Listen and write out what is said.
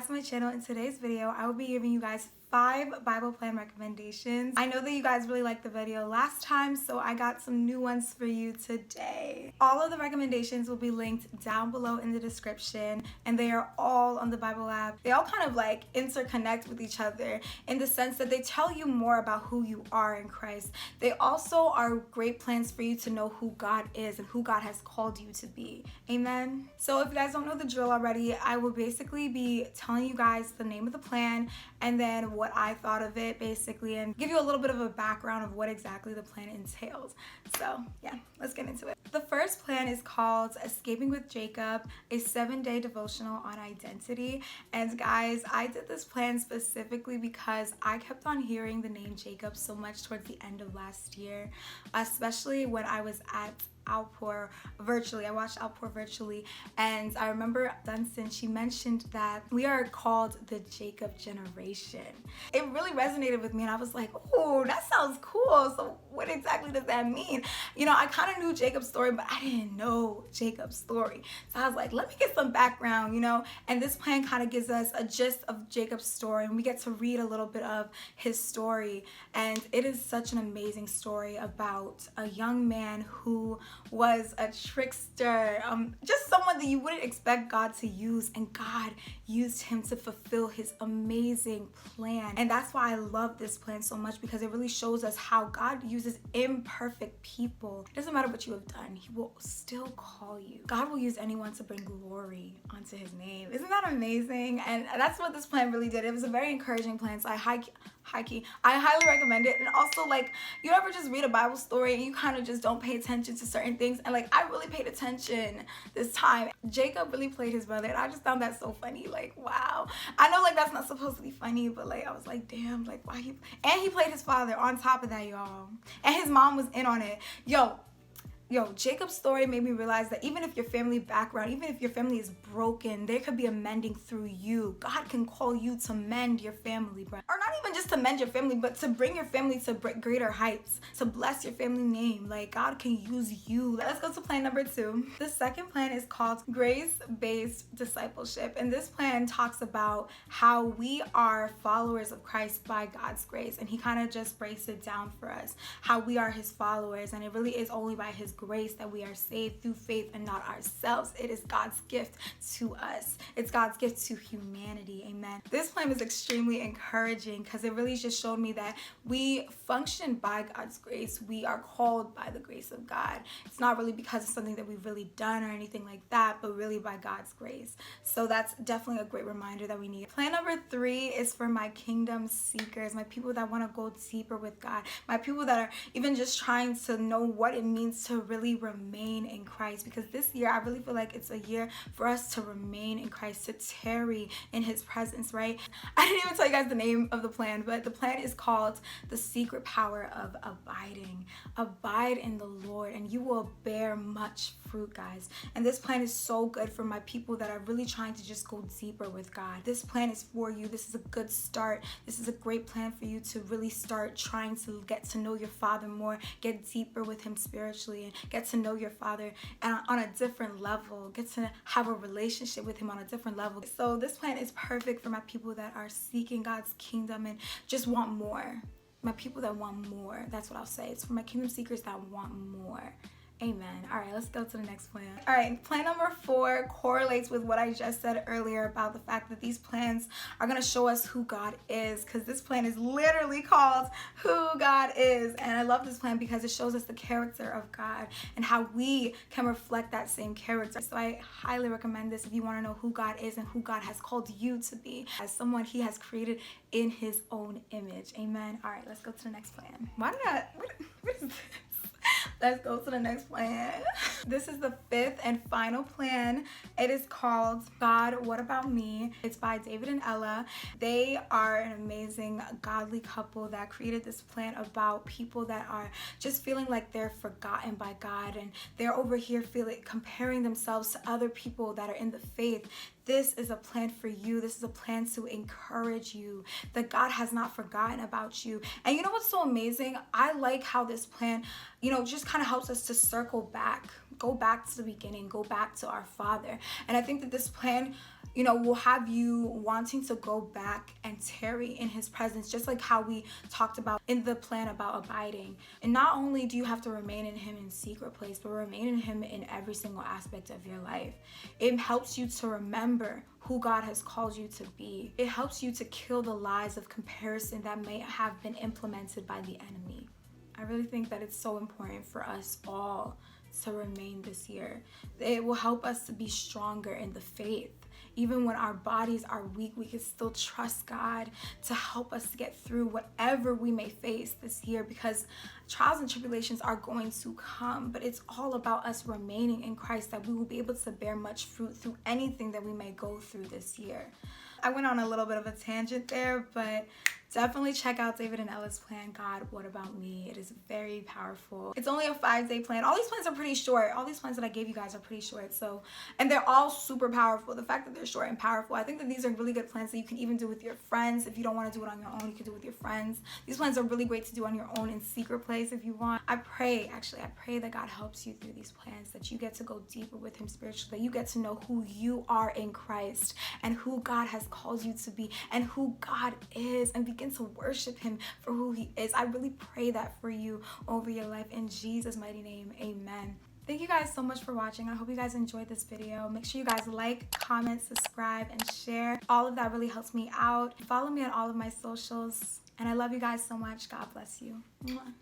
back to my channel. In today's video, I will be giving you guys 5 Bible plan recommendations. I know that you guys really liked the video last time, so I got some new ones for you today. All of the recommendations will be linked down below in the description, and they are all on the Bible app. They all kind of like interconnect with each other in the sense that they tell you more about who you are in Christ. They also are great plans for you to know who God is and who God has called you to be. Amen. So if you guys don't know the drill already, I will basically be telling you guys the name of the plan and then what I thought of it basically, and give you a little bit of a background of what exactly the plan entails. So yeah, let's get into it. The first plan is called Escaping with Jacob, a 7-day devotional on identity. And guys, I did this plan specifically because I kept on hearing the name Jacob so much towards the end of last year, especially when I was at Outpour virtually. I watched Outpour virtually, and I remember Dunstan, she mentioned that we are called the Jacob generation. It really resonated with me, and I was like, oh, that sounds cool. So what exactly does that mean? You know, I kind of knew Jacob's story, but I didn't know Jacob's story. So I was like, let me get some background, you know, and this plan kind of gives us a gist of Jacob's story, and we get to read a little bit of his story. And it is such an amazing story about a young man who was a trickster, just someone that you wouldn't expect God to use, and God used him to fulfill his amazing plan. And that's why I love this plan so much, because it really shows us how God uses imperfect people. It doesn't matter what you have done, he will still call you. God will use anyone to bring glory onto his name. Isn't that amazing? And that's what this plan really did. It was a very encouraging plan, so I highly recommend it. And also, like, you ever just read a Bible story and you kind of just don't pay attention to certain things, and like, I really paid attention this time. Jacob really played his brother, and I just found that so funny. Like, wow. I know, like, that's not supposed to be funny, but like, I was like, damn, like, why he played his father on top of that, y'all. And his mom was in on it. Yo, Jacob's story made me realize that even if your family background, even if your family is broken, there could be a mending through you. God can call you to mend your family, bro. Or not even just to mend your family, but to bring your family to greater heights, to bless your family name. Like, God can use you. Let's go to plan number 2. The second plan is called Grace-Based Discipleship. And this plan talks about how we are followers of Christ by God's grace. And he kind of just breaks it down for us, how we are his followers. And it really is only by his grace that we are saved through faith and not ourselves. It is God's gift to us. It's God's gift to humanity. Amen. This plan is extremely encouraging because it really just showed me that we function by God's grace. We are called by the grace of God. It's not really because of something that we've really done or anything like that, but really by God's grace. So that's definitely a great reminder that we need. Plan number 3 is for my kingdom seekers, my people that want to go deeper with God, my people that are even just trying to know what it means to really remain in Christ, because this year I really feel like it's a year for us to remain in Christ, to tarry in his presence, right? I didn't even tell you guys the name of the plan, but the plan is called The Secret Power of Abiding. Abide in the Lord and you will bear much fruit, guys. And this plan is so good for my people that are really trying to just go deeper with God. This plan is for you. This is a good start. This is a great plan for you to really start trying to get to know your Father more, get deeper with him spiritually, and get to know your Father on a different level, get to have a relationship with him on a different level. So this plan is perfect for my people that are seeking God's kingdom and just want more. My people that want more. That's what I'll say. It's for my kingdom seekers that want more. Amen. All right, let's go to the next plan. All right, plan number 4 correlates with what I just said earlier about the fact that these plans are going to show us who God is, because this plan is literally called Who God Is. And I love this plan because it shows us the character of God and how we can reflect that same character. So I highly recommend this if you want to know who God is and who God has called you to be as someone he has created in his own image. Amen. All right, let's go to the next plan. What is this? Let's go to the next plan. This is the 5th and final plan. It is called God, What About Me? It's by David and Ella. They are an amazing godly couple that created this plan about people that are just feeling like they're forgotten by God, and they're over here comparing themselves to other people that are in the faith. This is a plan for you. This is a plan to encourage you that God has not forgotten about you. And you know what's so amazing? I like how this plan, you know, just kind of helps us to circle back, go back to the beginning, go back to our Father. And I think that this plan, will have you wanting to go back and tarry in his presence, just like how we talked about in the plan about abiding. And not only do you have to remain in him in secret place, but remain in him in every single aspect of your life. It helps you to remember who God has called you to be. It helps you to kill the lies of comparison that may have been implemented by the enemy. I really think that it's so important for us all to remain this year. It will help us to be stronger in the faith. Even when our bodies are weak, we can still trust God to help us to get through whatever we may face this year, because trials and tribulations are going to come, but it's all about us remaining in Christ, that we will be able to bear much fruit through anything that we may go through this year. I went on a little bit of a tangent there, but definitely check out David and Ella's plan, God, What About Me? It is very powerful. It's only a 5-day plan. All these plans are pretty short. All these plans that I gave you guys are pretty short. And they're all super powerful. The fact that they're short and powerful, I think that these are really good plans that you can even do with your friends. If you don't want to do it on your own, you can do it with your friends. These plans are really great to do on your own in secret place if you want. I pray that God helps you through these plans, that you get to go deeper with him spiritually, that you get to know who you are in Christ and who God has called you to be and who God is, and begin to worship him for who he is. I really pray that for you over your life in Jesus' mighty name. Amen. Thank you guys so much for watching. I hope you guys enjoyed this video. Make sure you guys like, comment, subscribe, and share. All of that really helps me out. Follow me on all of my socials. And I love you guys so much. God bless you. Mwah.